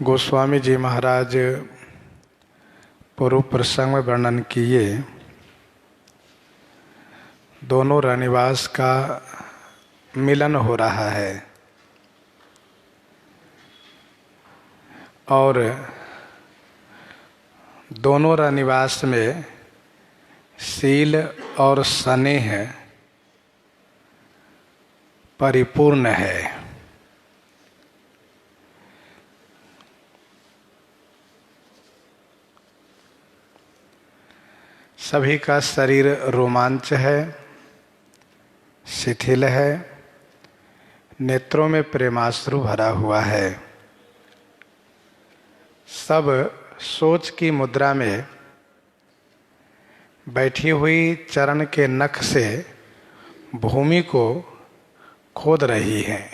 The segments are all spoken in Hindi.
गोस्वामी जी महाराज पूर्व प्रसंग में वर्णन किए दोनों रनिवास का मिलन हो रहा है और दोनों रनिवास में शील और स्नेह परिपूर्ण है। सभी का शरीर रोमांच है, शिथिल है, नेत्रों में प्रेमाश्रु भरा हुआ है। सब सोच की मुद्रा में बैठी हुई चरण के नख से भूमि को खोद रही हैं।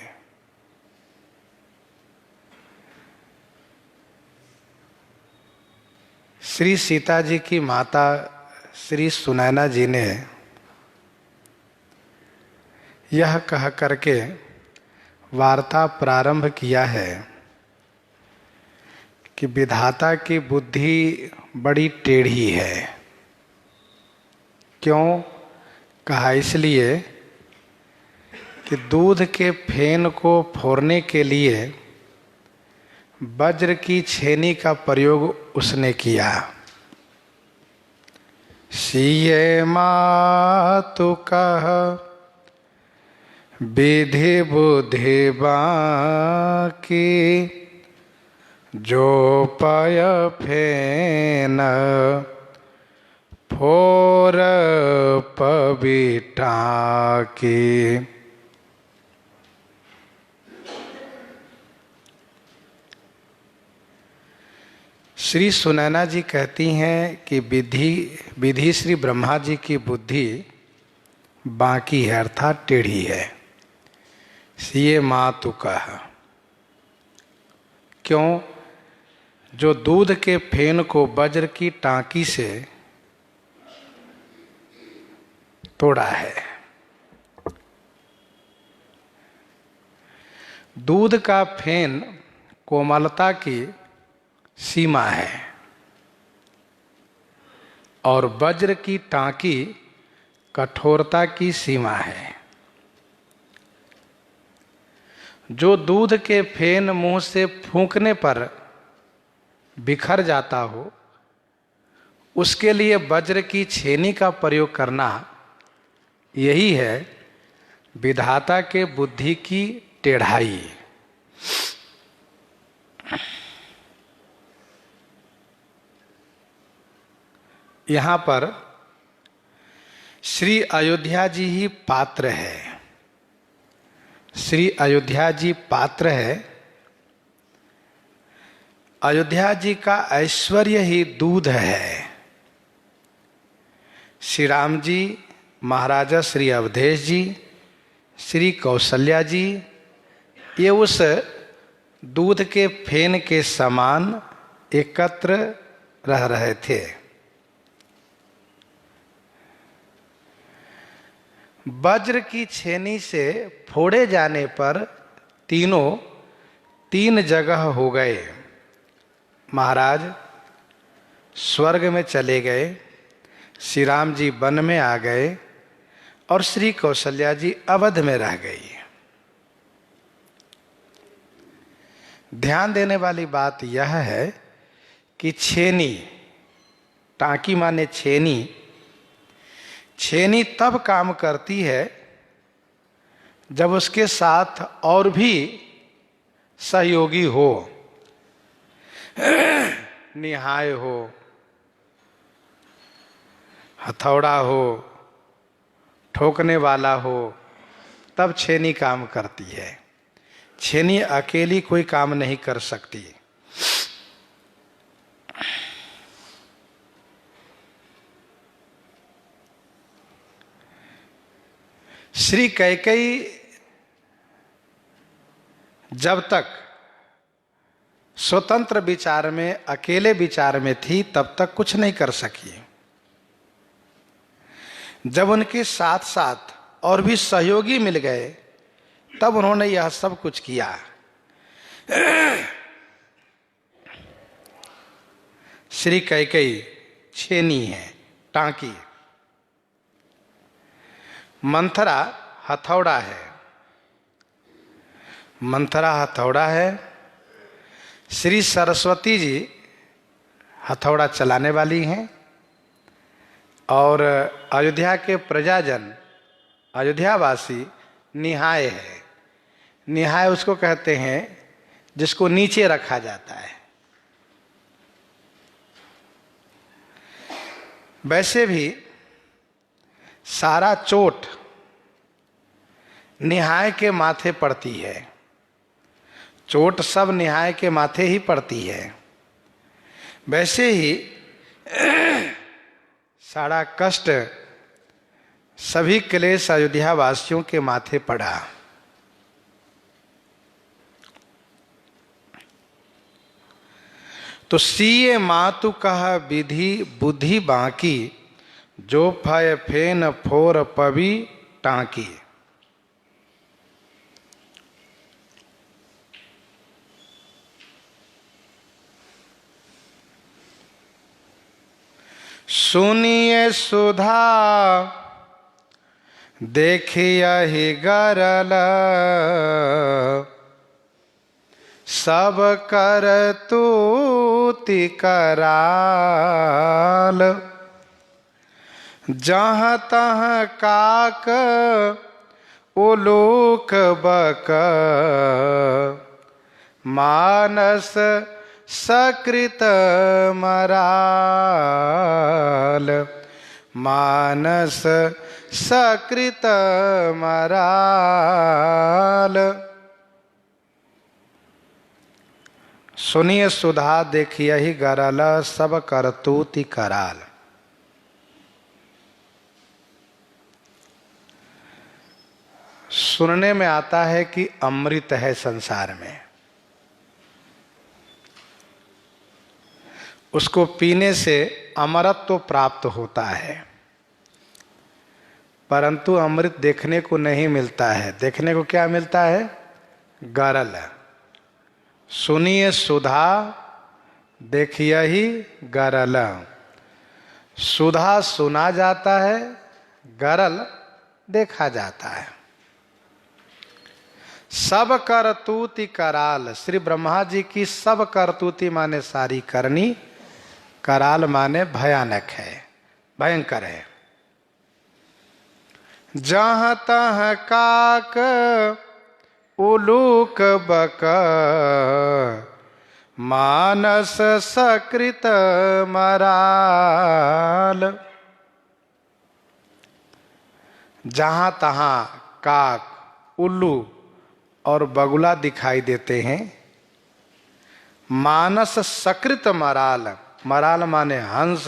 श्री सीता जी की माता श्री सुनैना जी ने यह कह करके वार्ता प्रारंभ किया है कि विधाता की बुद्धि बड़ी टेढ़ी है। क्यों कहा? इसलिए कि दूध के फेन को फोड़ने के लिए वज्र की छेनी का प्रयोग उसने किया। सिये मातु कह विधि बुद्धि बाकी, जो पय फेन फोर पबिटा की। श्री सुनैना जी कहती हैं कि विधि श्री ब्रह्मा जी की बुद्धि बाकी है, अर्थात टेढ़ी है। सिये मातु कह, क्यों? जो दूध के फेन को वज्र की टांकी से तोड़ा है। दूध का फेन कोमलता की सीमा है और वज्र की टांकी कठोरता की सीमा है। जो दूध के फेन मुंह से फूंकने पर बिखर जाता हो, उसके लिए वज्र की छेनी का प्रयोग करना, यही है विधाता के बुद्धि की टेढ़ाई। यहाँ पर श्री अयोध्या जी ही पात्र है। श्री अयोध्या जी पात्र है। अयोध्या जी का ऐश्वर्य ही दूध है। श्री राम जी, महाराजा श्री अवधेश जी, श्री कौशल्या जी, ये उस दूध के फेन के समान एकत्र रह रहे थे। वज्र की छेनी से फोड़े जाने पर तीनों तीन जगह हो गए। महाराज स्वर्ग में चले गए, श्री राम जी वन में आ गए और श्री कौशल्या जी अवध में रह गई। ध्यान देने वाली बात यह है कि छेनी, टांकी माने छेनी, छेनी तब काम करती है जब उसके साथ और भी सहयोगी हो, निहाय हो, हथौड़ा हो, ठोकने वाला हो, तब छेनी काम करती है। छेनी अकेली कोई काम नहीं कर सकती। श्री कैकेयी जब तक स्वतंत्र विचार में, अकेले विचार में थी, तब तक कुछ नहीं कर सकी। जब उनके साथ साथ और भी सहयोगी मिल गए, तब उन्होंने यह सब कुछ किया। श्री कैकेयी छेनी है, टांकी। मंथरा हथौड़ा है, मंथरा हथौड़ा है। श्री सरस्वती जी हथौड़ा चलाने वाली हैं। और अयोध्या के प्रजाजन, अयोध्यावासी निहाय है। निहाय उसको कहते हैं जिसको नीचे रखा जाता है। वैसे भी सारा चोट निहाय के माथे पड़ती है, चोट सब निहाय के माथे ही पड़ती है। वैसे ही सारा कष्ट, सभी क्लेश अयोध्या वासियों के माथे पड़ा। तो सीए मातु कह विधि बुद्धि बाकी, जो फय फेन फोर पवि टांकी। सुनिए सुधा देखियहि गरल, सब कर तूति कराल। जहाँ तहाँ काक उलूक बक, मानस सकृत मराल। मानस सकृत मराल। सुनिए सुधा देखियहि गरल, सब करतूति कराल। सुनने में आता है कि अमृत है संसार में, उसको पीने से अमरत्व प्राप्त होता है, परंतु अमृत देखने को नहीं मिलता है। देखने को क्या मिलता है? गरल। सुनिए सुधा देखियहि गरल। सुधा सुना जाता है, गरल देखा जाता है। सब करतूति कराल। श्री ब्रह्मा जी की सब करतूति माने सारी करनी, कराल माने भयानक है, भयंकर है। जहाँ तहाँ काक उलूक बक, मानस सकृत मराल। जहाँ तहाँ काक, उल्लू और बगुला दिखाई देते हैं। मानस सकृत मराल। मराल माने हंस,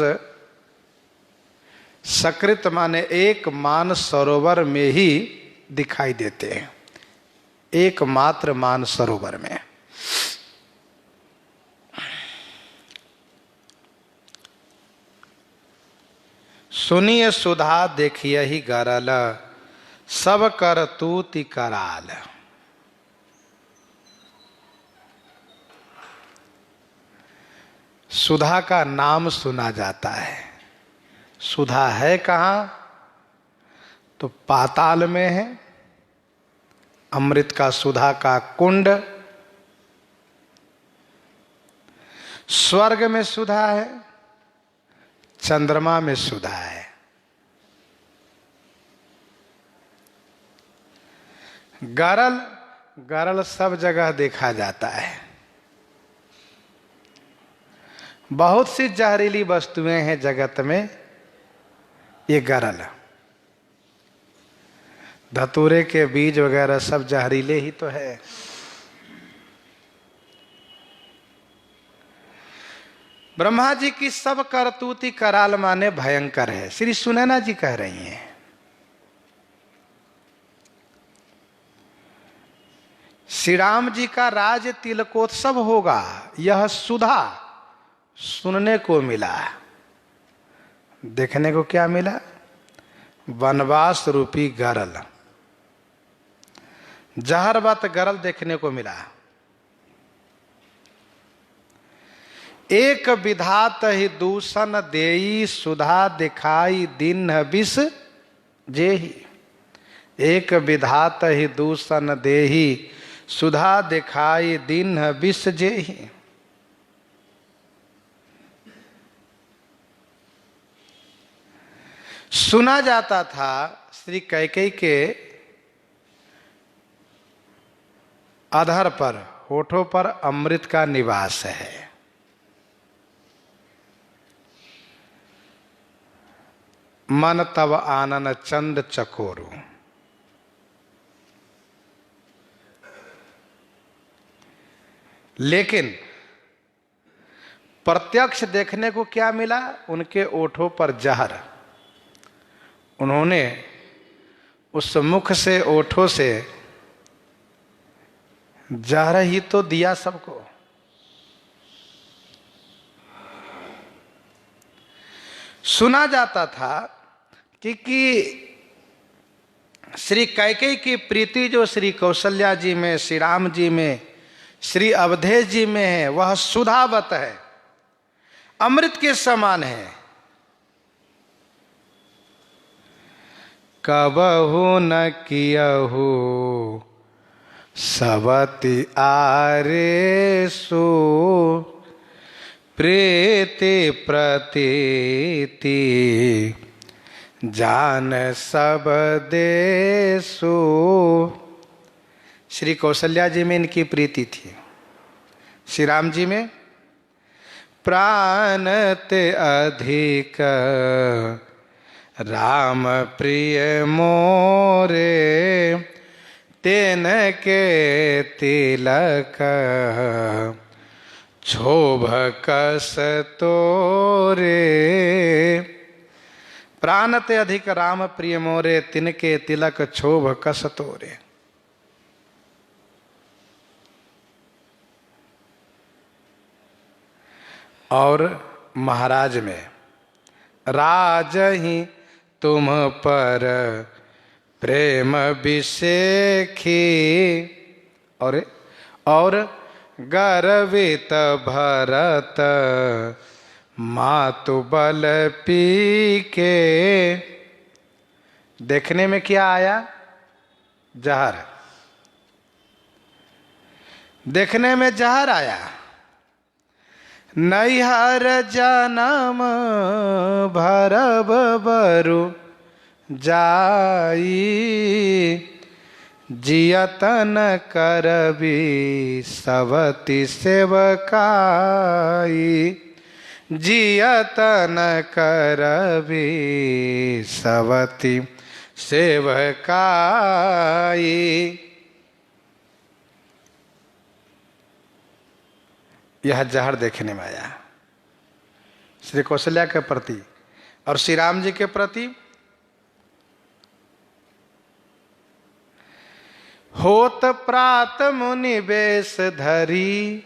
सकृत माने एक मान सरोवर में ही दिखाई देते हैं, एकमात्र मान सरोवर में। सुनिए सुधा देखियहि गरल, सब करतूति कराल। सुधा का नाम सुना जाता है। सुधा है कहाँ? तो पाताल में है। अमृत का, सुधा का कुंड। स्वर्ग में सुधा है, चंद्रमा में सुधा है। गरल, गरल सब जगह देखा जाता है। बहुत सी जहरीली वस्तुएं हैं जगत में, ये गरल। धतूरे के बीज वगैरह सब जहरीले ही तो है। ब्रह्मा जी की सब करतूति कराल माने भयंकर है। श्री सुनैना जी कह रही हैं। श्री राम जी का राज तिलकोत्सव होगा, यह सुधा सुनने को मिला। देखने को क्या मिला? वनवास रूपी गरल, जहरवत गरल देखने को मिला। एक विधात ही दूषण देई सुधा दिखाई दिन विष जेहि। एक विधात ही दूषण देहि सुधा दिखाई दिन विष जेहि। सुना जाता था श्री कैकेयी के अधर पर, होठों पर अमृत का निवास है। मन तब आनन चंद चकोरु। लेकिन प्रत्यक्ष देखने को क्या मिला? उनके ओठों पर जहर। उन्होंने उस मुख से, ओठों से जहर ही तो दिया सबको। सुना जाता था कि श्री कैकेयी की प्रीति जो श्री कौशल्या जी में, श्री राम जी में, श्री अवधेश जी में है, वह सुधावत है, अमृत के समान है। कबहु न कियहु सवति आरेसु प्रीति प्रतीति जान सब देसु। श्री कौशल्या जी में इनकी प्रीति थी, श्री राम जी में प्राण ते अधिक राम प्रिय मोरे तेन के तिलक क्षोभ कस तोरे। प्राण ते अधिक राम प्रिय मोरे तिनके तिलक क्षोभ कस तोरे। और महाराज में राज ही तुम पर प्रेम विषेखी और गर्वित भरत मातु बल पी के। देखने में क्या आया? जहर। देखने में जहर आया। नैहर जनम भरब बरु जाई जियतन करबी सवति सेवकाई। जियतन करबी सवति सेवकाई। यह जहर देखने में आया श्री कौशल्या के प्रति और श्री राम जी के प्रति। होत प्रात मुनि बेश धरी,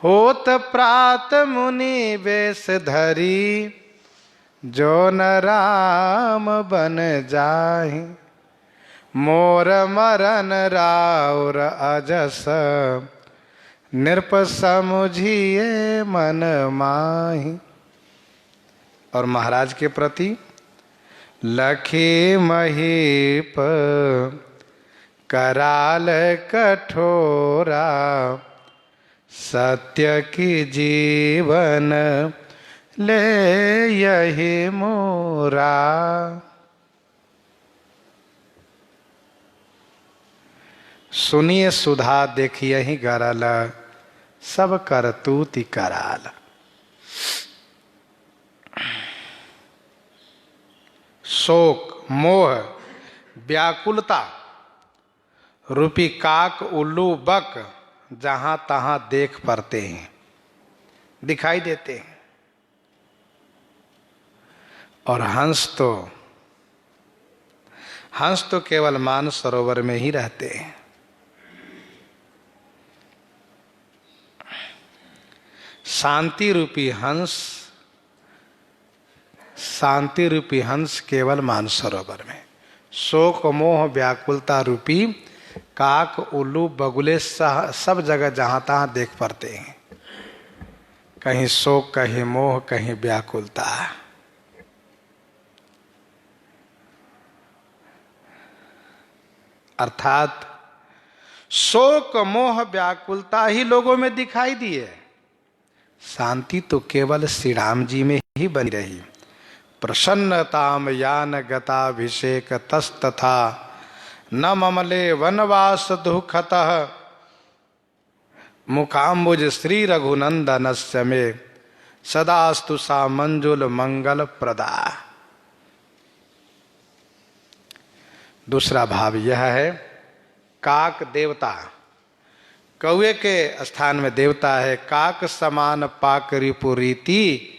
होत प्रात मुनि बेश धरी जो न राम बन जाहि। मोर मरन राउर अजस नृप समुझिए मन माहि। और महाराज के प्रति लखी महीप कराल कठोरा सत्य की जीवन ले यही मोरा। सुनिए सुधा देखिए ही गरल सब करतूति कराल। शोक मोह व्याकुलता रूपी काक उल्लू बक जहां तहां देख पड़ते हैं, दिखाई देते हैं। और हंस तो केवल मानस सरोवर में ही रहते हैं। शांति रूपी हंस केवल मानस सरोवर में। शोक मोह व्याकुलता रूपी काक उल्लू बगुले सब जगह जहां तहां देख पड़ते हैं। कहीं शोक, कहीं मोह, कहीं व्याकुलता। अर्थात शोक, मोह, व्याकुलता ही लोगों में दिखाई दिए, शांति तो केवल श्री राम जी में ही बनी रही। प्रसन्नताम यान गताभिषेक तस्तथा न ममले वनवास दुखतः मुकाम्बुज श्री रघुनंदनस्य मे सदास्तु सा मंजुल मंगल प्रदा। दूसरा भाव यह है, काक देवता, कौए के स्थान में देवता है। काक समान पाक रिपुरीति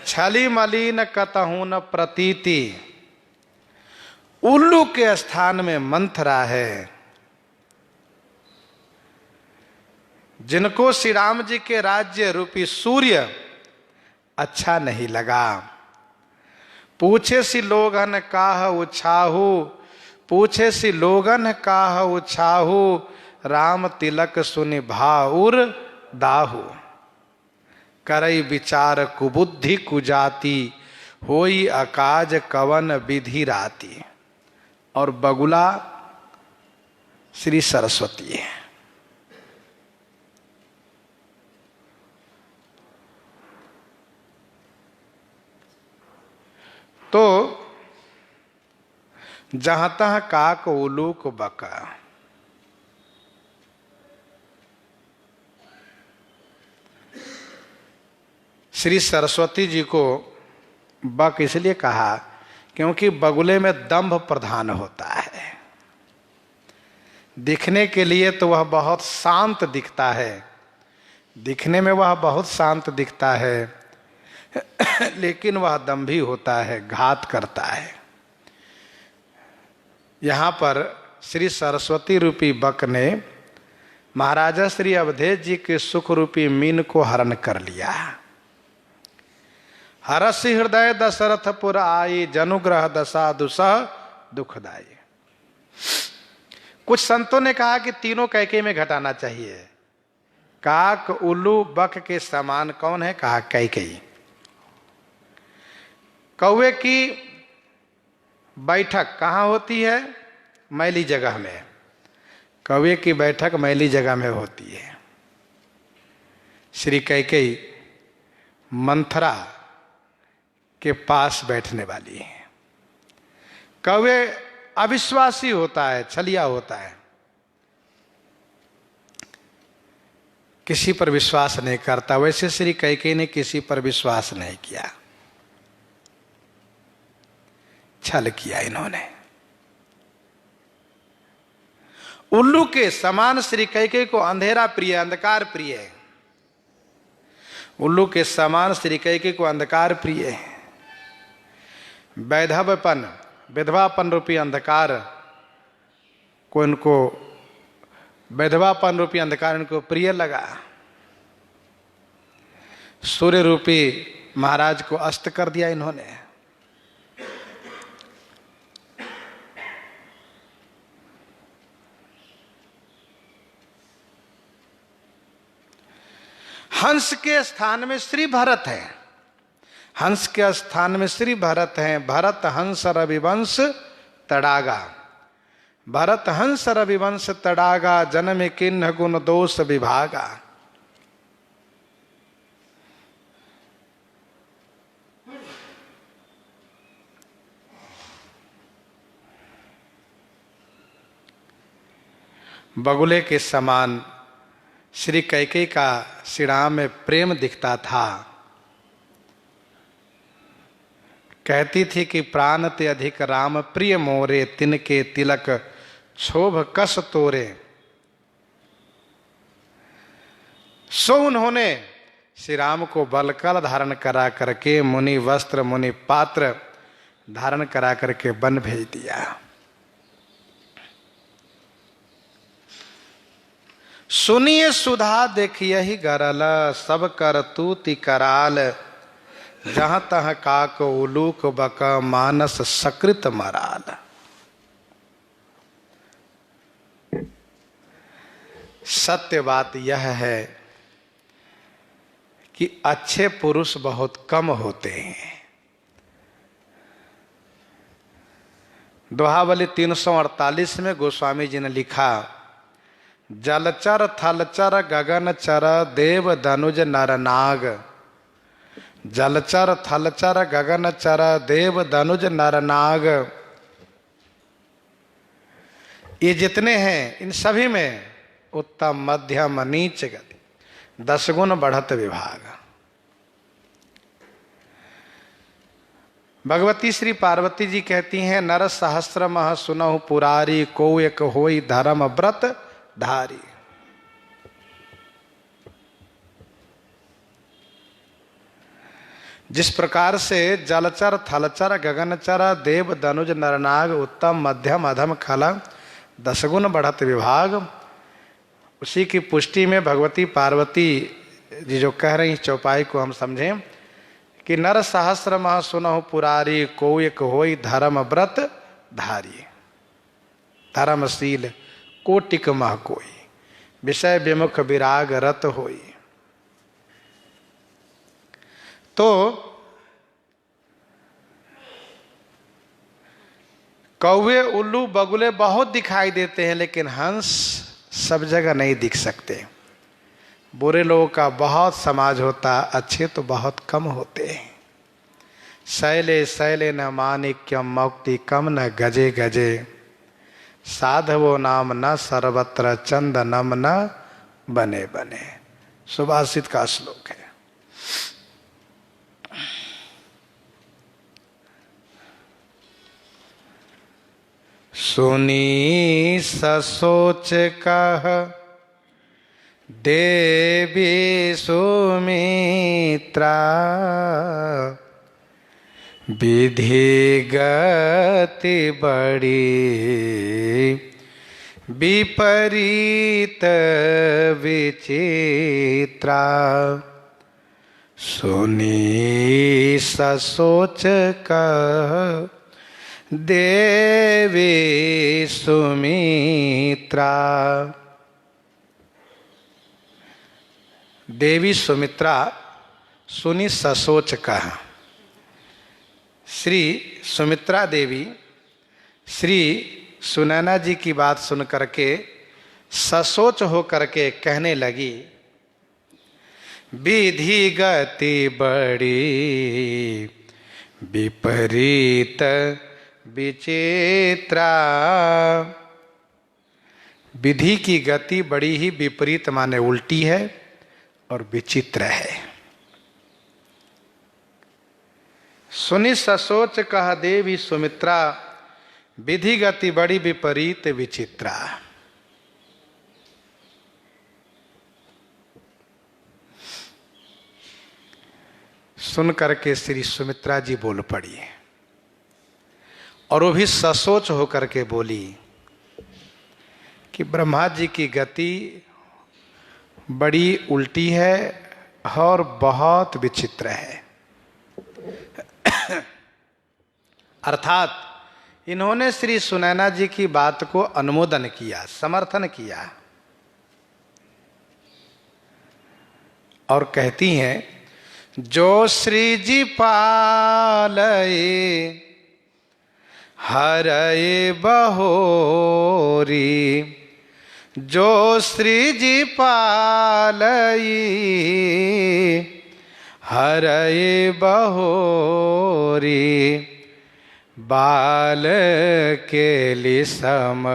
छली मलिन कतहु न प्रतीति। उल्लू के स्थान में मंथरा है। जिनको श्री राम जी के राज्य रूपी सूर्य अच्छा नहीं लगा, पूछे सी लोगन काह उछाहू, पूछे सी लोगन काह उछाहू, राम तिलक सुनि भाउर दाहू। करई विचार कुबुद्धि कुजाति, होई अकाज कवन विधि राति। और बगुला श्री सरस्वती है। तो जहां तहां काक उलूक बका, श्री सरस्वती जी को बक इसलिए कहा क्योंकि बगुले में दंभ प्रधान होता है। दिखने के लिए तो वह बहुत शांत दिखता है, दिखने में वह बहुत शांत दिखता है, लेकिन वह दंभी होता है, घात करता है। यहां पर श्री सरस्वती रूपी बक ने महाराजा श्री अवधेश जी के सुख रूपी मीन को हरण कर लिया। हरसि हृदय दशरथपुर आई, जनुग्रह दशा दुसह दुखदाई। कुछ संतों ने कहा कि तीनों कैके में घटाना चाहिए। काक उल्लू बक के समान कौन है? कहा कैकेयी। कौवे की बैठक कहाँ होती है? मैली जगह में। कौवे की बैठक मैली जगह में होती है। श्री कैकेयी मंथरा के पास बैठने वाली है। कौवे अविश्वासी होता है, छलिया होता है, किसी पर विश्वास नहीं करता। वैसे श्री कैकेयी ने किसी पर विश्वास नहीं किया, छल किया इन्होंने। उल्लू के समान श्री कैकेयी को अंधेरा प्रिय, अंधकार प्रिय है। उल्लू के समान श्री कैकेयी को अंधकार प्रिय है। वैधवपन, विधवापन रूपी अंधकार को इनको, वैधवापन रूपी अंधकार इनको प्रिय लगा। सूर्य रूपी महाराज को अस्त कर दिया इन्होंने। हंस के स्थान में श्री भरत है। हंस के स्थान में श्री भरत हैं। भरत हंस रविवंश तड़ागा। भरत हंस रविवंश तड़ागा, जन्म किन्ह गुण दोष विभागा। बगुले के समान श्री कैकेयी का श्री राम में प्रेम दिखता था। कहती थी कि प्राण ते अधिक राम प्रिय मोरे, तिनके तिलक क्षोभ कस तोरे। सो उन्होंने श्री राम को बलकल धारण करा करके, मुनि वस्त्र मुनि पात्र धारण करा करके वन भेज दिया। सुनिए सुधा देखिए ही गरल, सब कर तूति कराल। जहां तह काक उलूक बक, मानस सकृत मराल। सत्य बात यह है कि अच्छे पुरुष बहुत कम होते हैं। दोहावली 348 में गोस्वामी जी ने लिखा, जलचर थलचर गगनचर देव धनुज नर नाग। जलचर थलचर गगनचर देव धनुज नर नाग, ये जितने हैं इन सभी में उत्तम मध्यम नीच गति 10 गुण बढ़त विभाग। भगवती श्री पार्वती जी कहती हैं, नर सहस्र मह सुनहु पुरारी, को एक होई धर्म व्रत धारी। जिस प्रकार से जलचर थलचर गगनचर देव धनुज नरनाग उत्तम मध्यम अधम खल 10 गुण बढ़त विभाग, उसी की पुष्टि में भगवती पार्वती जी जो कह रही चौपाई को हम समझें कि नर सहस्र मह सुनहु पुरारी, को एक होई धर्म व्रत धारी। धर्मशील कोटिक मह कोई, विषय विमुख विराग रत होई। तो कौवे उल्लू बगुले बहुत दिखाई देते हैं, लेकिन हंस सब जगह नहीं दिख सकते। बुरे लोगों का बहुत समाज होता, अच्छे तो बहुत कम होते हैं। शैले शैले न माणिक्यम मौक्ति कम न गजे गजे, साधवो नाम न सर्वत्र चंदनम न बने बने। सुभाषित का श्लोक है। सुनी ससोच कह देवी सुमित्रा, विधि गति बड़ी विपरीत विचित्रा। सुनी ससोच कह देवी सुमित्रा। देवी सुमित्रा सुनी ससोच कह। श्री सुमित्रा देवी श्री सुनैना जी की बात सुन करके ससोच हो करके कहने लगी, विधि गति बड़ी विपरीत विचित्रा। विधि की गति बड़ी ही विपरीत माने उल्टी है और विचित्र है। सुनि ससोच कह देवी सुमित्रा, विधि गति बड़ी विपरीत विचित्रा। सुन करके श्री सुमित्रा जी बोल पड़ी, और वो भी ससोच होकर के बोली कि ब्रह्मा जी की गति बड़ी उल्टी है और बहुत विचित्र है। अर्थात इन्होंने श्री सुनैना जी की बात को अनुमोदन किया, समर्थन किया, और कहती हैं, जो श्री जी पालये हरये बहोरी, जो श्री जी पालये हरये बहोरी, बाल केलि सम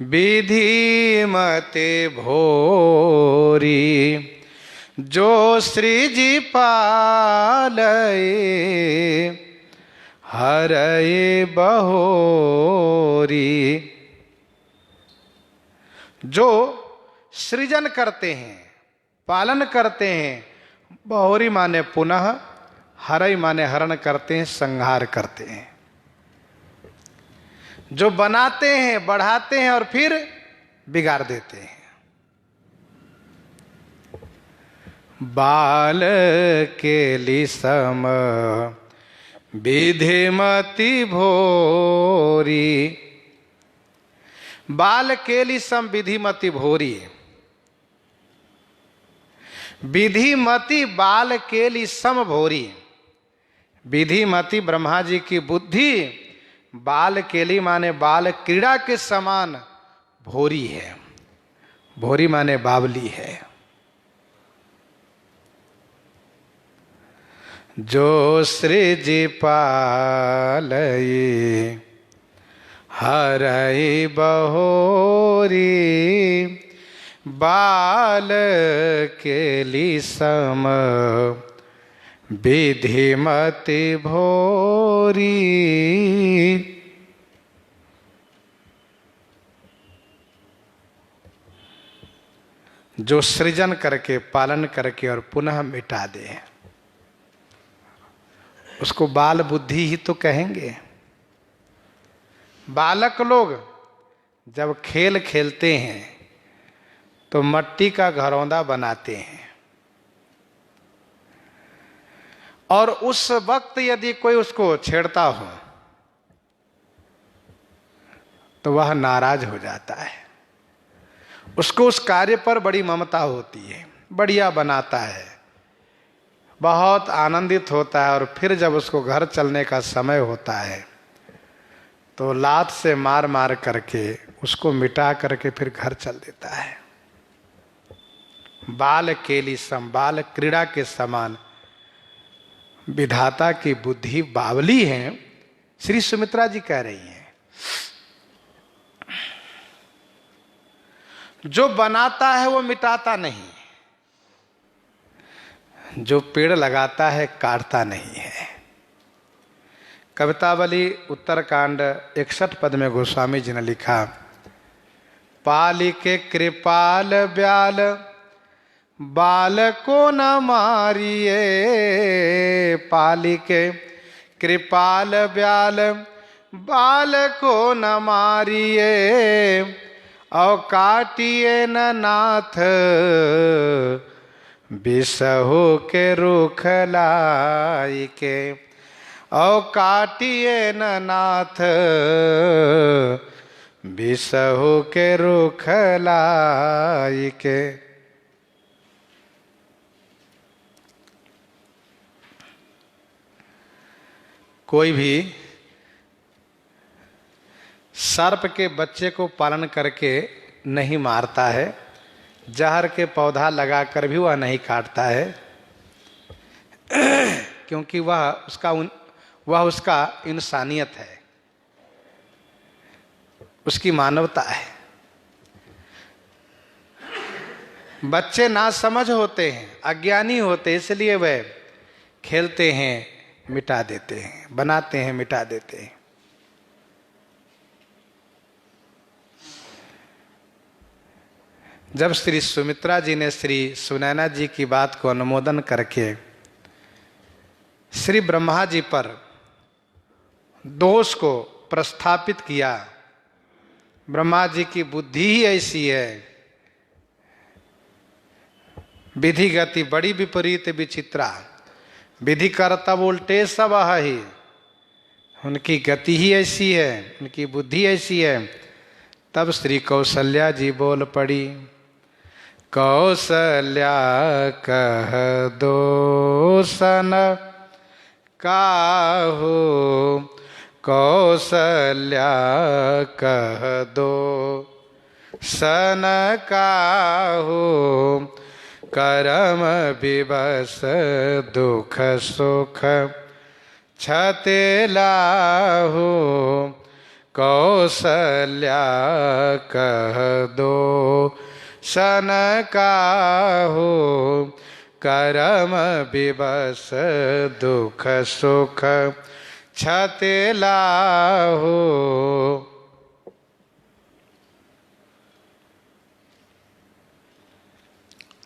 विधि मते भोरी। जो श्री जी पालये हरये बहोरी। जो सृजन करते हैं, पालन करते हैं, बहोरी माने पुनः, हरई माने हरण करते हैं, संहार करते हैं। जो बनाते हैं, बढ़ाते हैं और फिर बिगाड़ देते हैं। बाल केलि सम विधि मति भोरी। बाल केलि सम विधि मति भोरी। विधिमति बाल केली सम भोरी। विधिमति ब्रह्मा जी की बुद्धि बाल केली माने बाल क्रीड़ा के समान भोरी है। भोरी माने बावली है। जो सृज पालई हरई बहोरी, बाल केली सम विधिमति भोरी। जो सृजन करके, पालन करके और पुनः मिटा दे, उसको बाल बुद्धि ही तो कहेंगे। बालक लोग जब खेल खेलते हैं तो मट्टी का घरौंदा बनाते हैं, और उस वक्त यदि कोई उसको छेड़ता हो तो वह नाराज हो जाता है। उसको उस कार्य पर बड़ी ममता होती है, बढ़िया बनाता है, बहुत आनंदित होता है, और फिर जब उसको घर चलने का समय होता है तो लात से मार मार करके उसको मिटा करके फिर घर चल देता है। बाल केली सम, बाल क्रीड़ा के समान विधाता की बुद्धि बावली है, श्री सुमित्रा जी कह रही हैं। जो बनाता है वो मिटाता नहीं, जो पेड़ लगाता है काटता नहीं है। कवितावली उत्तरकांड 61 पद में गोस्वामी जी ने लिखा, पाली के कृपाल ब्याल बाल को न मारिए। पाली के कृपाल ब्याल बाल को न मारिए, और काटिए न नाथ बिसहु के रुख लाई के। और काटिए न नाथ बिसहु के रुख लाई के। कोई भी सर्प के बच्चे को पालन करके नहीं मारता है, जहर के पौधा लगाकर भी वह नहीं काटता है, क्योंकि वह उसका इंसानियत है, उसकी मानवता है। बच्चे नासमझ होते हैं, अज्ञानी होते हैं, इसलिए वह खेलते हैं, मिटा देते हैं, बनाते हैं, मिटा देते हैं। जब श्री सुमित्रा जी ने श्री सुनैना जी की बात को अनुमोदन करके श्री ब्रह्मा जी पर दोष को प्रस्थापित किया, ब्रह्मा जी की बुद्धि ही ऐसी है, विधि गति बड़ी विपरीत विचित्रा, विधि करतब उल्टे सब ही, उनकी गति ही ऐसी है, उनकी बुद्धि ऐसी है। तब श्री कौशल्या जी बोल पड़ी, कौशल्या कह दो सन काहू, कौशल्या कह दो सन काहू, करम विवश दुख सुख छते लाहू। कौशल्या कह दो सन काहू, करम विवश दुख सुख छते लाहू।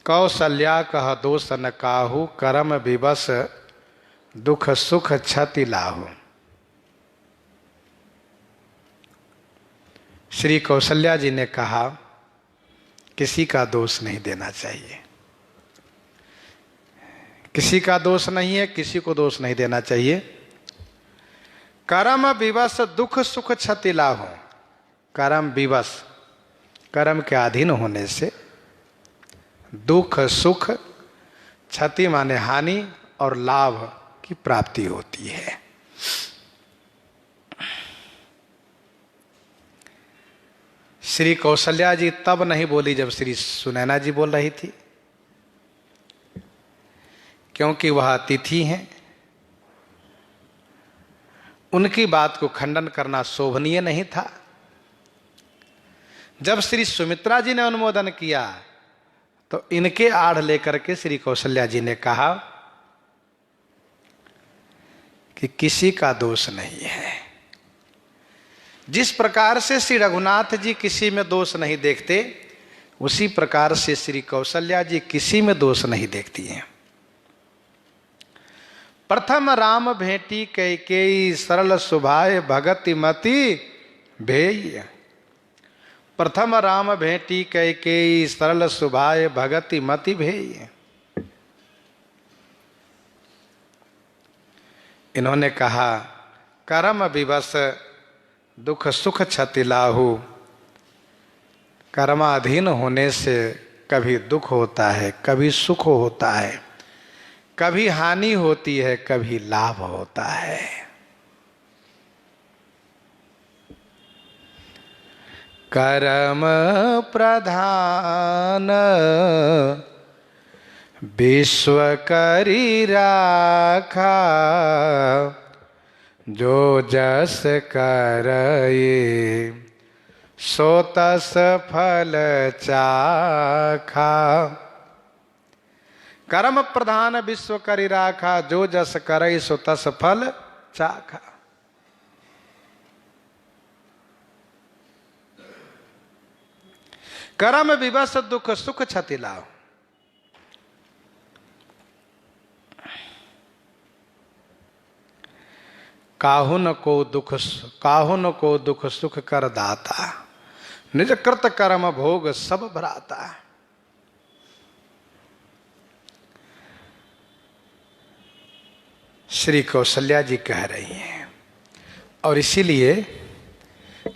कौशल्या कह दो सन काहू, करम विवश दुख सुख छति लाहू। श्री कौशल्या जी ने कहा, किसी का दोष नहीं देना चाहिए, किसी का दोष नहीं है, किसी को दोष नहीं देना चाहिए। कर्म विवश दुख सुख क्षति लाभ। कर्म विवश, कर्म के अधीन होने से दुख सुख क्षति माने हानि और लाभ की प्राप्ति होती है। श्री कौशल्या जी तब नहीं बोली जब श्री सुनैना जी बोल रही थी, क्योंकि वह अतिथि हैं। उनकी बात को खंडन करना शोभनीय नहीं था। जब श्री सुमित्रा जी ने अनुमोदन किया तो इनके आड़ लेकर के श्री कौशल्या जी ने कहा कि किसी का दोष नहीं है। जिस प्रकार से श्री रघुनाथ जी किसी में दोष नहीं देखते, उसी प्रकार से श्री कौशल्या जी किसी में दोष नहीं देखती हैं। प्रथम राम भेटी कैकेयी सरल सुभाय भगति मति भेय। प्रथम राम भेटी कैकेयी सरल सुभाय भगति मति भेय। इन्होंने कहा कर्म विवश दुख सुख क्षति लाहु। कर्माधीन होने से कभी दुख होता है, कभी सुख होता है, कभी हानि होती है, कभी लाभ होता है। कर्म प्रधान विश्व करी राखा। जो जस करए सो तस फल चाखा। कर्म प्रधान विश्व करी राखा। जो जस करई सो तस फल चाखा। कर्म विवश दुख सुख क्षति लाभ। काहुन को दुख सुख कर दाता। निज कृत कर्म भोग सब भ्राता। श्री कौशल्या जी कह रही हैं, और इसीलिए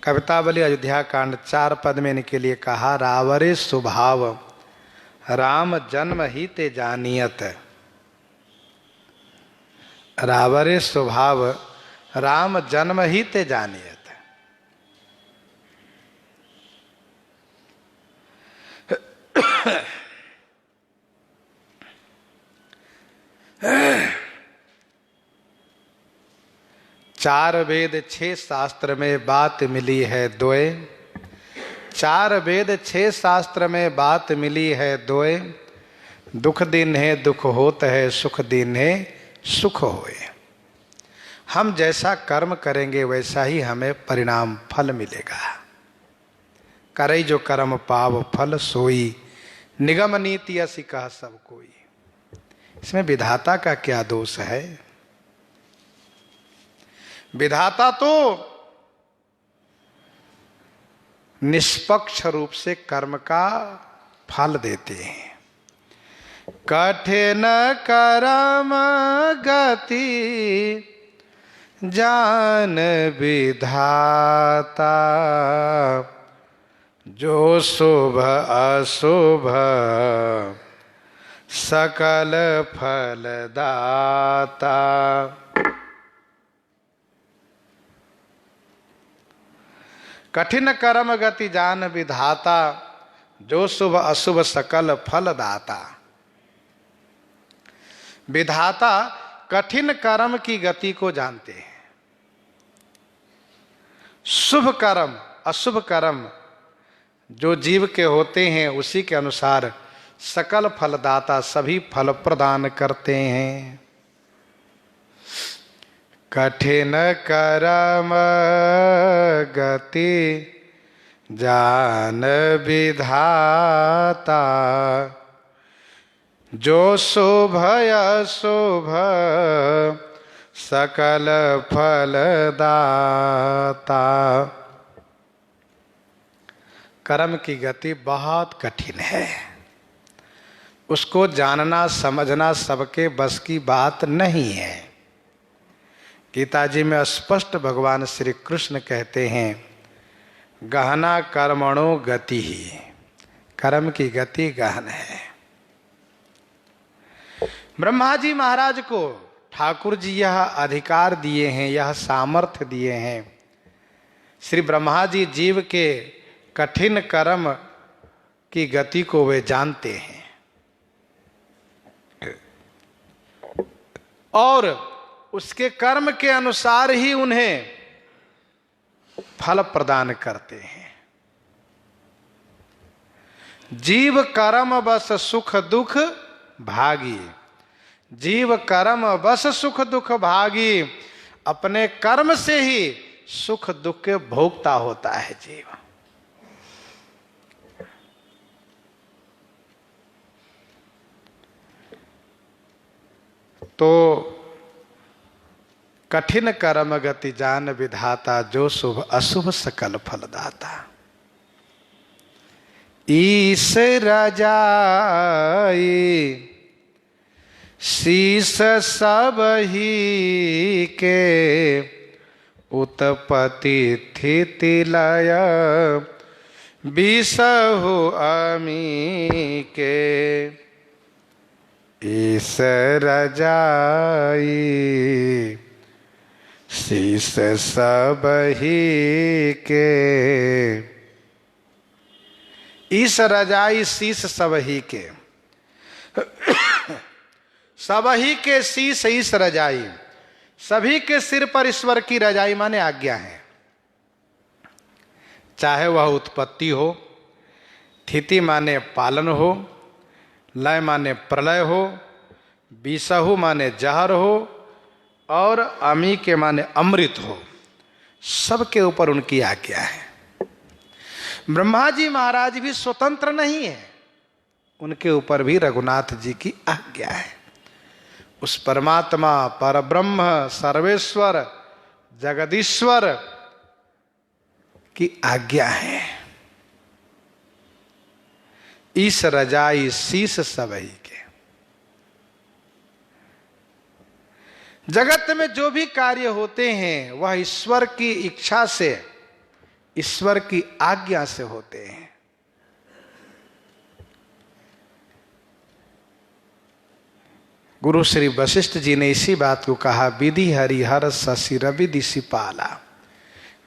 कवितावली अयोध्या कांड 4 पद में इनके लिए कहा रावरे स्वभाव राम जन्म ही ते जानियत। रावरे स्वभाव राम जन्म ही ते जानियत। चार वेद 6 शास्त्र में बात मिली है दोए। 4 वेद 6 शास्त्र में बात मिली है दोए। दुख दिन है दुख होत है, सुख दिन है सुख होए। हम जैसा कर्म करेंगे वैसा ही हमें परिणाम फल मिलेगा। करई जो कर्म पाव फल सोई, निगम नीति असी कह सब कोई। इसमें विधाता का क्या दोष है? विधाता तो निष्पक्ष रूप से कर्म का फल देते हैं। कठिन कर्म गति जान विधाता। जो शुभ अशुभ सकल फल दाता। कठिन कर्म गति जान विधाता। जो शुभ अशुभ सकल फल दाता। विधाता कठिन कर्म की गति को जानते हैं। शुभ कर्म अशुभ कर्म जो जीव के होते हैं उसी के अनुसार सकल फलदाता सभी फल प्रदान करते हैं। कठिन कर्म गति जान विधाता। जो शुभ अशुभ सकल फल दाता। कर्म की गति बहुत कठिन है, उसको जानना समझना सबके बस की बात नहीं है। गीता जी में स्पष्ट भगवान श्री कृष्ण कहते हैं, गहना कर्मणो गति ही। कर्म की गति गहन है। ब्रह्मा जी महाराज को ठाकुर जी यह अधिकार दिए हैं, यह सामर्थ्य दिए हैं। श्री ब्रह्मा जी जीव के कठिन कर्म की गति को वे जानते हैं और उसके कर्म के अनुसार ही उन्हें फल प्रदान करते हैं। जीव कर्म बस सुख दुख भागी, जीव कर्म बस सुख दुख भागी। अपने कर्म से ही सुख दुख के भोगता होता है जीव। तो कठिन कर्म गति जान विधाता, जो शुभ अशुभ सकल फल दाता। ईश रजाई शीस सब ही के, उत्पत्ति स्थिति लय बिसहु अमी के। ईश रजाई शीस सब ही के, ईश रजाई शीस सब ही के। सब ही के शीस ईश रजाई, सभी के सिर पर ईश्वर की रजाई माने आज्ञा है। चाहे वह उत्पत्ति हो, स्थिति माने पालन हो, लय माने प्रलय हो, बिसहु माने जहर हो और अमी के माने अमृत हो, सबके ऊपर उनकी आज्ञा है। ब्रह्मा जी महाराज भी स्वतंत्र नहीं है, उनके ऊपर भी रघुनाथ जी की आज्ञा है। उस परमात्मा परब्रह्म सर्वेश्वर जगदीश्वर की आज्ञा है। ईश रजाई शीस सबही के। जगत में जो भी कार्य होते हैं वह ईश्वर की इच्छा से, ईश्वर की आज्ञा से होते हैं। गुरु श्री वशिष्ठ जी ने इसी बात को कहा, विधि हरिहर शशि रवि दिशि पाला।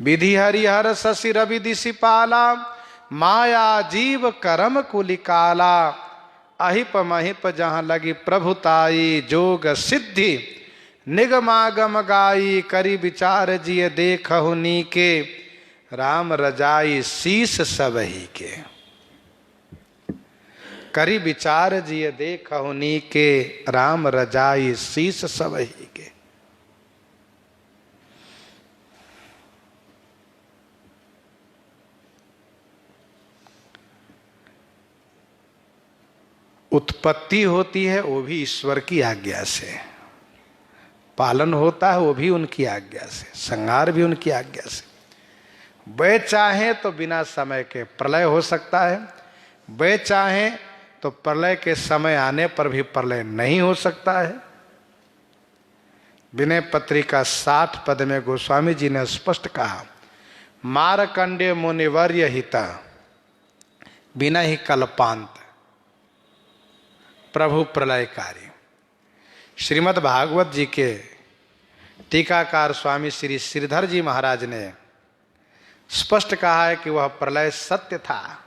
विधि हरिहर शशि रवि दिशि पाला, माया जीव करम कुलिकाला। अहिप महिप जहां लगी प्रभुताई, जोग सिद्धि निगमागम गाई। करी विचार जिय देखहु नीके, राम रजाई शीस सबही के। करी विचार जिय देखहु नीके, राम रजाई शीस सबही के। उत्पत्ति होती है वो भी ईश्वर की आज्ञा से, पालन होता है वो भी उनकी आज्ञा से, संहार भी उनकी आज्ञा से। वे चाहें तो बिना समय के प्रलय हो सकता है, वे चाहें तो प्रलय के समय आने पर भी प्रलय नहीं हो सकता है। विनय पत्रिका 60 पद में गोस्वामी जी ने स्पष्ट कहा, मारकंडे मुनिवर्य हिता बिना ही कल्पांत प्रभु प्रलयकारी। श्रीमद् भागवत जी के टीकाकार स्वामी श्री श्रीधर जी महाराज ने स्पष्ट कहा है कि वह प्रलय सत्य था,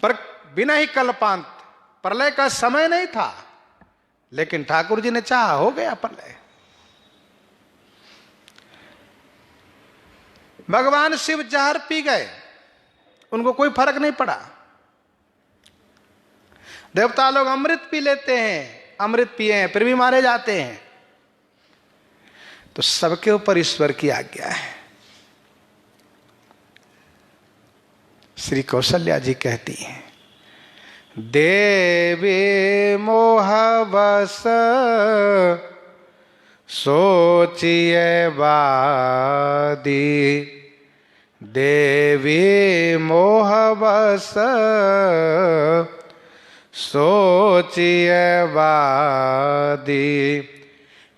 पर बिना ही कल्पांत, प्रलय का समय नहीं था, लेकिन ठाकुर जी ने चाहा, हो गया प्रलय। भगवान शिव जहर पी गए, उनको कोई फर्क नहीं पड़ा। देवता लोग अमृत पी लेते हैं, अमृत पिए हैं फिर भी मारे जाते हैं। तो सबके ऊपर ईश्वर की आज्ञा है। श्री कौशल्या जी कहती हैं, देवी मोहवश सोचिए वादी, देवी मोहवश सोचिए वादी।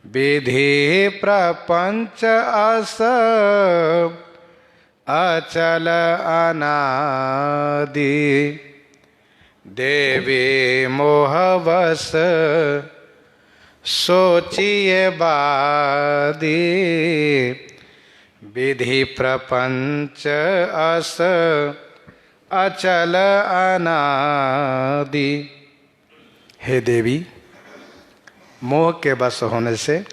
विधि प्रपंच अस अचल अनादि, देवी मोहवश सोचिए बादी, विधि प्रपंच अस अचल अनादि। हे देवी, मोह के बस होने से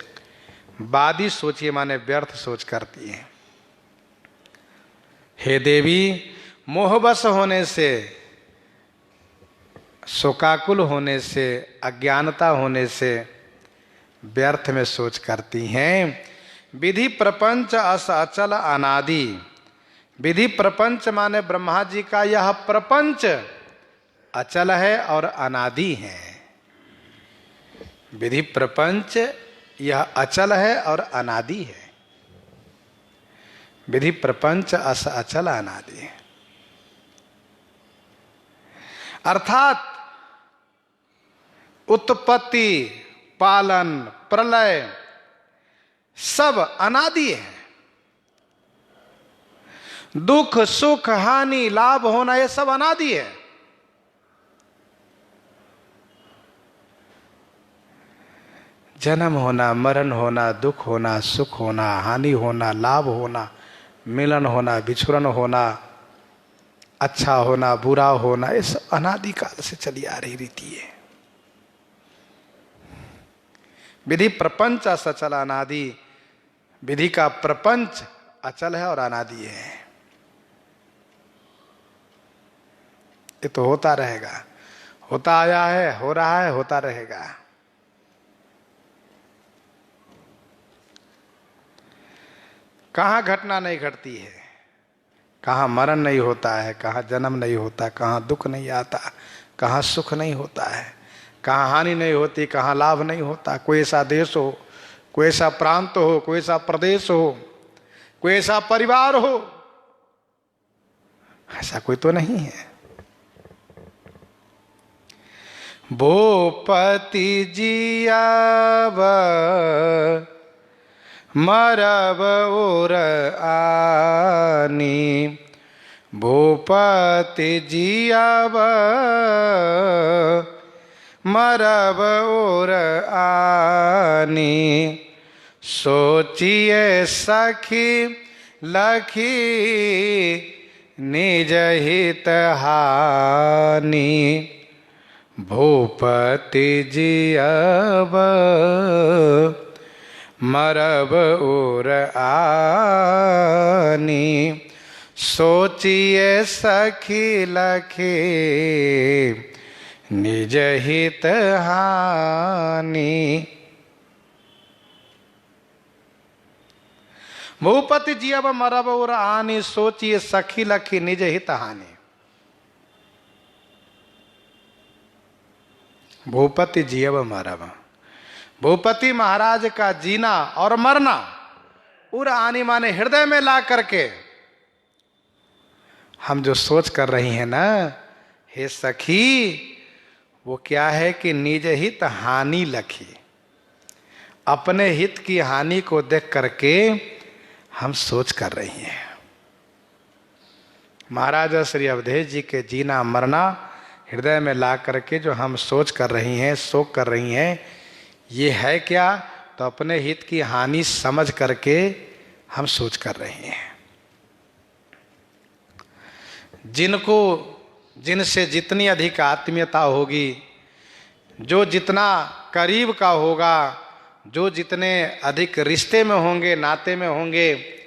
बादी सोचिए माने व्यर्थ सोच करती है। हे देवी, मोहवश होने से, शोकाकुल होने से, अज्ञानता होने से व्यर्थ में सोच करती हैं। विधि प्रपंच अस अचल अनादि। विधि प्रपंच माने ब्रह्मा जी का यह प्रपंच अचल है और अनादि है। विधि प्रपंच यह अचल है और अनादि है। विधि प्रपंच अस अचल अनादि है, अर्थात उत्पत्ति, पालन, प्रलय सब अनादि है। दुख, सुख, हानि, लाभ होना ये सब अनादि है। जन्म होना, मरण होना, दुख होना, सुख होना, हानि होना, लाभ होना, मिलन होना, बिछुड़न होना, अच्छा होना, बुरा होना, ये सब अनादि काल से चली आ रही रीति है। विधि प्रपंच असचल अनादि। विधि का प्रपंच अचल है और अनादि है। ये तो होता रहेगा, होता आया है, हो रहा है, होता रहेगा। कहाँ घटना नहीं घटती है, कहाँ मरण नहीं होता है, कहाँ जन्म नहीं होता, कहाँ दुख नहीं आता, कहाँ सुख नहीं होता है, कहाँ हानि नहीं होती, कहाँ लाभ नहीं होता। कोई ऐसा देश हो, कोई ऐसा प्रांत हो, कोई ऐसा प्रदेश हो, कोई ऐसा परिवार हो, ऐसा कोई तो नहीं है। भूपति जियाब मरब उर आनी। भूपति जियाब मरब उर आनी। सोचिए सखी लखी निज हित हानि। भूपति जियब मरब उर आनी। सोचिए सखी लखी निज हित हानि। भूपति जियब मरब उर आनी। सोचिए सखी लखी निज हित हानि। भूपति जियब मरब, भूपति महाराज का जीना और मरना उर आनी माने हृदय में ला करके हम जो सोच कर रही हैं ना, हे सखी, वो क्या है कि निज हित हानि लखी। अपने हित की हानि को देख करके हम सोच कर रही हैं। महाराजा श्री अवधेश जी के जीना मरना हृदय में ला करके जो हम सोच कर रही हैं, शोक कर रही हैं, ये है क्या? तो अपने हित की हानि समझ करके हम सोच कर रहे हैं। जिनको, जिनसे जितनी अधिक आत्मीयता होगी, जो जितना करीब का होगा, जो जितने अधिक रिश्ते में होंगे, नाते में होंगे,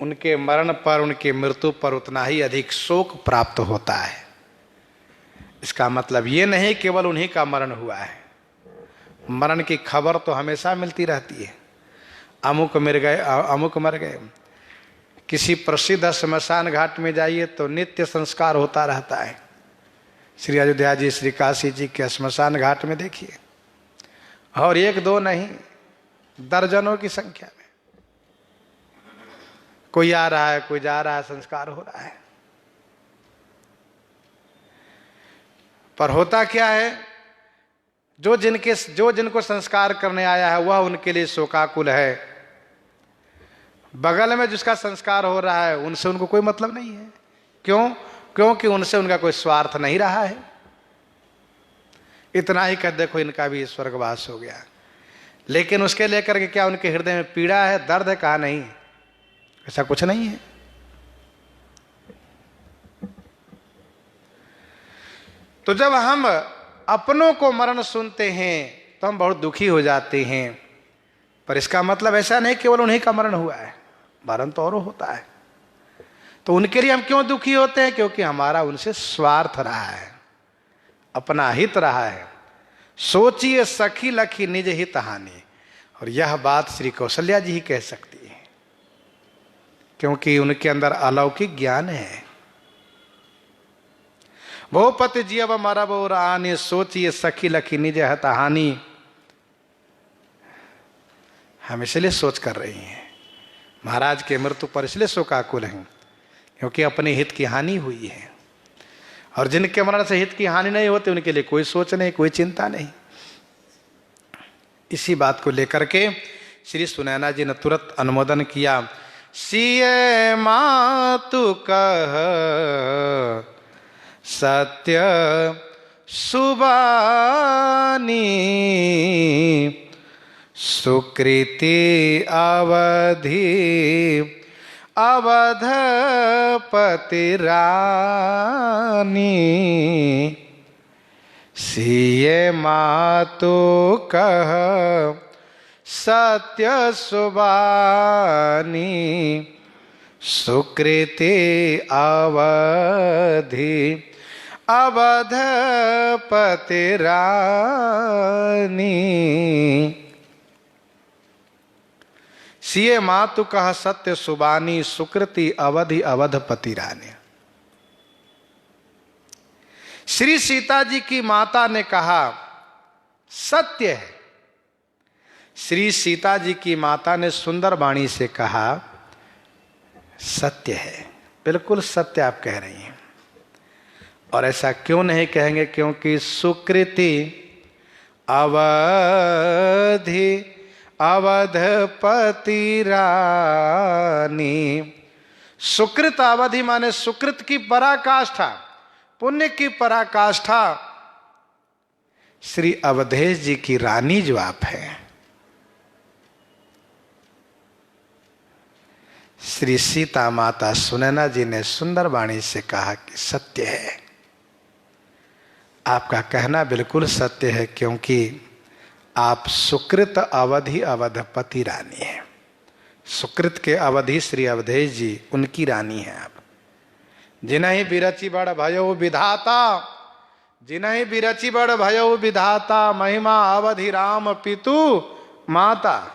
उनके मरण पर, उनके मृत्यु पर उतना ही अधिक शोक प्राप्त होता है। इसका मतलब ये नहीं केवल उन्हीं का मरण हुआ है। मरण की खबर तो हमेशा मिलती रहती है। अमुक मर गए, अमुक मर गए। किसी प्रसिद्ध श्मशान घाट में जाइए तो नित्य संस्कार होता रहता है। श्री अयोध्या जी, श्री काशी जी के श्मशान घाट में देखिए, और एक दो नहीं, दर्जनों की संख्या में कोई आ रहा है, कोई जा रहा है, संस्कार हो रहा है। पर होता क्या है, जो जिनको संस्कार करने आया है वह उनके लिए शोकाकुल है। बगल में जिसका संस्कार हो रहा है उनसे उनको कोई मतलब नहीं है। क्यों? क्योंकि उनसे उनका कोई स्वार्थ नहीं रहा है। इतना ही कर देखो इनका भी स्वर्गवास हो गया। लेकिन उसके लेकर के क्या उनके हृदय में पीड़ा है, दर्द है? कहा नहीं, ऐसा कुछ नहीं है। तो जब हम अपनों को मरण सुनते हैं तो हम बहुत दुखी हो जाते हैं, पर इसका मतलब ऐसा नहीं केवल उन्हीं का मरण हुआ है, मरण तो और होता है। तो उनके लिए हम क्यों दुखी होते हैं? क्योंकि हमारा उनसे स्वार्थ रहा है, अपना हित रहा है। सोचिए सखी लखी निज हित हानि। और यह बात श्री कौशल्या जी ही कह सकती है, क्योंकि उनके अंदर अलौकिक ज्ञान है। वो पति जीव मरब और आने, सोचिए सखी लखी निज हित हानि। हम इसलिए सोच कर रही हैं, महाराज के मृत्यु पर इसलिए शोकाकुल हैं क्योंकि अपने हित की हानि हुई है। और जिनके मरण से हित की हानि नहीं होती उनके लिए कोई सोच नहीं, कोई चिंता नहीं। इसी बात को लेकर के श्री सुनैना जी ने तुरंत अनुमोदन किया। सिए मातु कह सत्य सुबानी, सुकृति अवधि अवधपति रानी। सिए मातु कह सत्य सुबानी, सुकृति अवधि अवधपति रानी। सिए मातु कह सत्य सुबानी, सुकृति अवधि अवधपति रानी। श्री सीता जी की माता ने कहा सत्य है। श्री सीता जी की माता ने सुंदर वाणी से कहा सत्य है, बिल्कुल सत्य आप कह रही हैं। और ऐसा क्यों नहीं कहेंगे? क्योंकि सुकृति अवधि अवधपति रानी। सुकृत अवधि माने सुकृत की पराकाष्ठा, पुण्य की पराकाष्ठा श्री अवधेश जी की रानी जो आप हैं, श्री सीता माता सुनैना जी ने सुंदर वाणी से कहा कि सत्य है। आपका कहना बिल्कुल सत्य है, क्योंकि आप सुकृत अवधि अवधपति रानी हैं। सुकृत के अवधि श्री अवधेश जी, उनकी रानी हैं आप। जिन्हीं बिरची बड़ भयो विधाता, जिन्हीं बिरची बड़ भयो विधाता, महिमा अवधि राम पितु माता।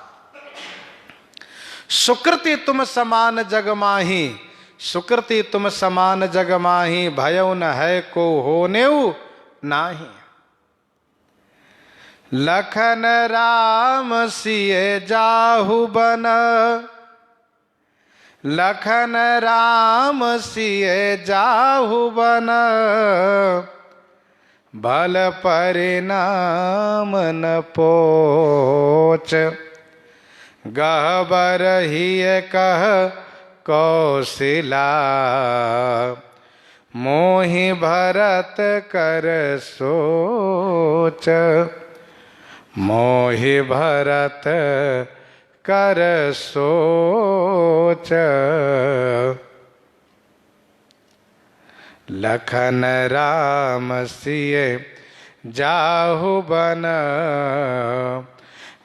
सुकृति तुम समान जग माही, सुकृति तुम समान जग माही, भयो न है को होनेऊ नाही। लखन राम सिए जाहु बन, लखन राम सिए जाहु बन, भल परिणाम न पोच। गहबर ही कह कौशिला, मोहि भरत कर सोच, मोहि भरत कर सोच। लखन राम सिए जाहु बन,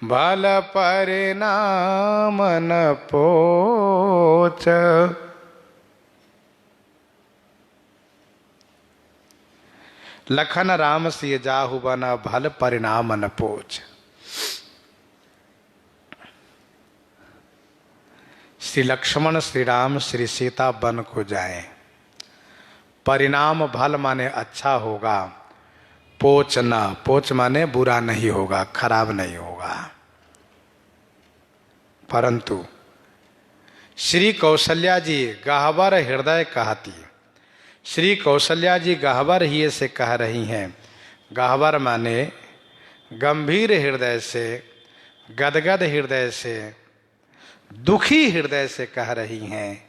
भल परिणाम न पोच। लखन राम सिए जाहु बन, भल परिणाम न पोच। श्री लक्ष्मण श्री राम श्री सीता वन को जाएं, परिणाम भल माने अच्छा होगा, पोच न, पोच माने बुरा नहीं होगा, खराब नहीं होगा। परंतु श्री कौशल्या जी गहवर हृदय कहती, श्री कौशल्या जी गहवर ही से कह रही हैं। गहवर माने गंभीर हृदय से, गदगद हृदय से, दुखी हृदय से कह रही हैं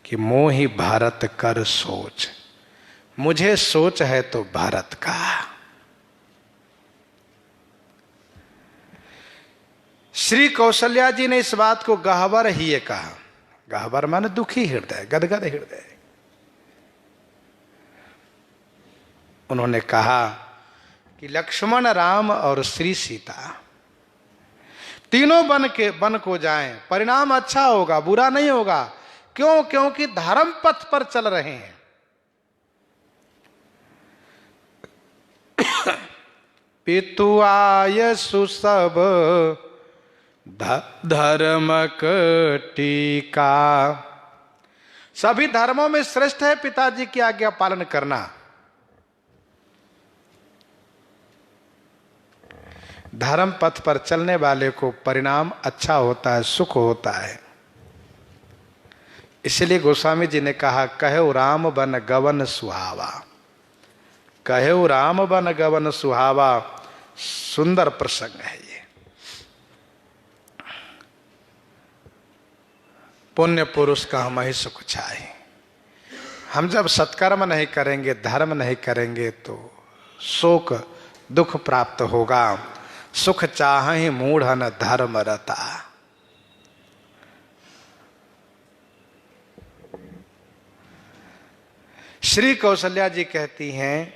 कि मोहि भारत कर सोच, मुझे सोच है तो भारत का। श्री कौशल्या जी ने इस बात को गहवर ही ये कहा। गहवर माने दुखी हृदय, गदगद हृदय। उन्होंने कहा कि लक्ष्मण, राम और श्री सीता तीनों वन को जाएं, परिणाम अच्छा होगा, बुरा नहीं होगा। क्यों? क्योंकि धर्म पथ पर चल रहे हैं। पितु आय सुसब धर्म टीका। सभी धर्मों में श्रेष्ठ है पिताजी की आज्ञा पालन करना। धर्म पथ पर चलने वाले को परिणाम अच्छा होता है, सुख होता है। इसलिए गोस्वामी जी ने कहा, कहो राम बन गवन सुहावा। कहो राम बन गवन सुहावा। सुंदर प्रसंग है ये। पुण्य पुरुष का हम ही सुख चाहे। हम जब सत्कर्म नहीं करेंगे, धर्म नहीं करेंगे तो शोक दुख प्राप्त होगा। सुख चाहे मूढ़न धर्म रता। श्री कौशल्या जी कहती हैं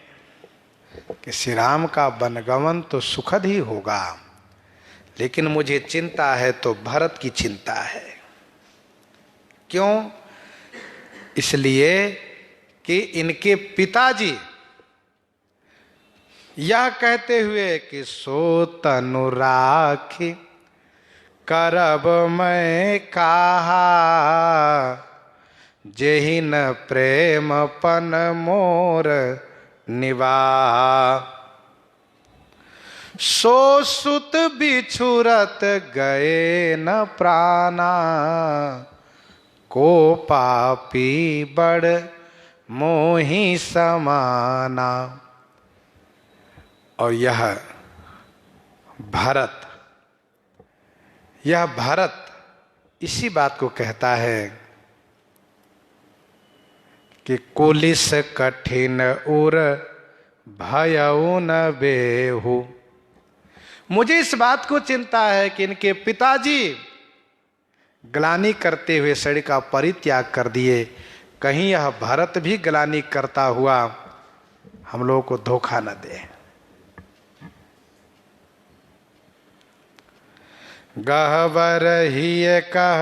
कि श्री राम का वनगमन तो सुखद ही होगा, लेकिन मुझे चिंता है तो भरत की चिंता है। क्यों? इसलिए कि इनके पिताजी यह कहते हुए कि सो तनु राखी करब मैं कहा, जेहि न प्रेम पन मोर निवाहा। सो सुत बिछुरत गए न प्राणा, को पापी बड़ मोहि समाना। और यह भरत इसी बात को कहता है कि कुलिस कठिन उर भयउ न बेहु। मुझे इस बात को चिंता है कि इनके पिताजी ग्लानि करते हुए शरीर का परित्याग कर दिए। कहीं यह भरत भी ग्लानि करता हुआ हम लोगों को धोखा न दे। गहवर ही कह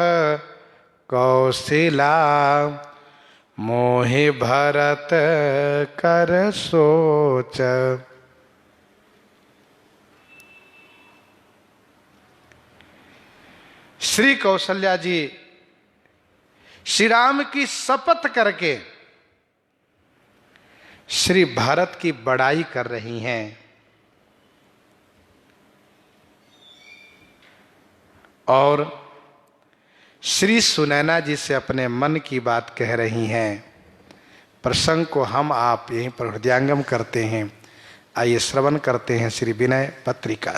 कौशिला, मोहि भरत कर सोच। श्री कौशल्या जी श्री राम की शपथ करके श्री भरत की बड़ाई कर रही हैं और श्री सुनैना जी से अपने मन की बात कह रही हैं। प्रसंग को हम आप यहीं पर हृदयंगम करते हैं। आइए श्रवण करते हैं श्री विनय पत्रिका।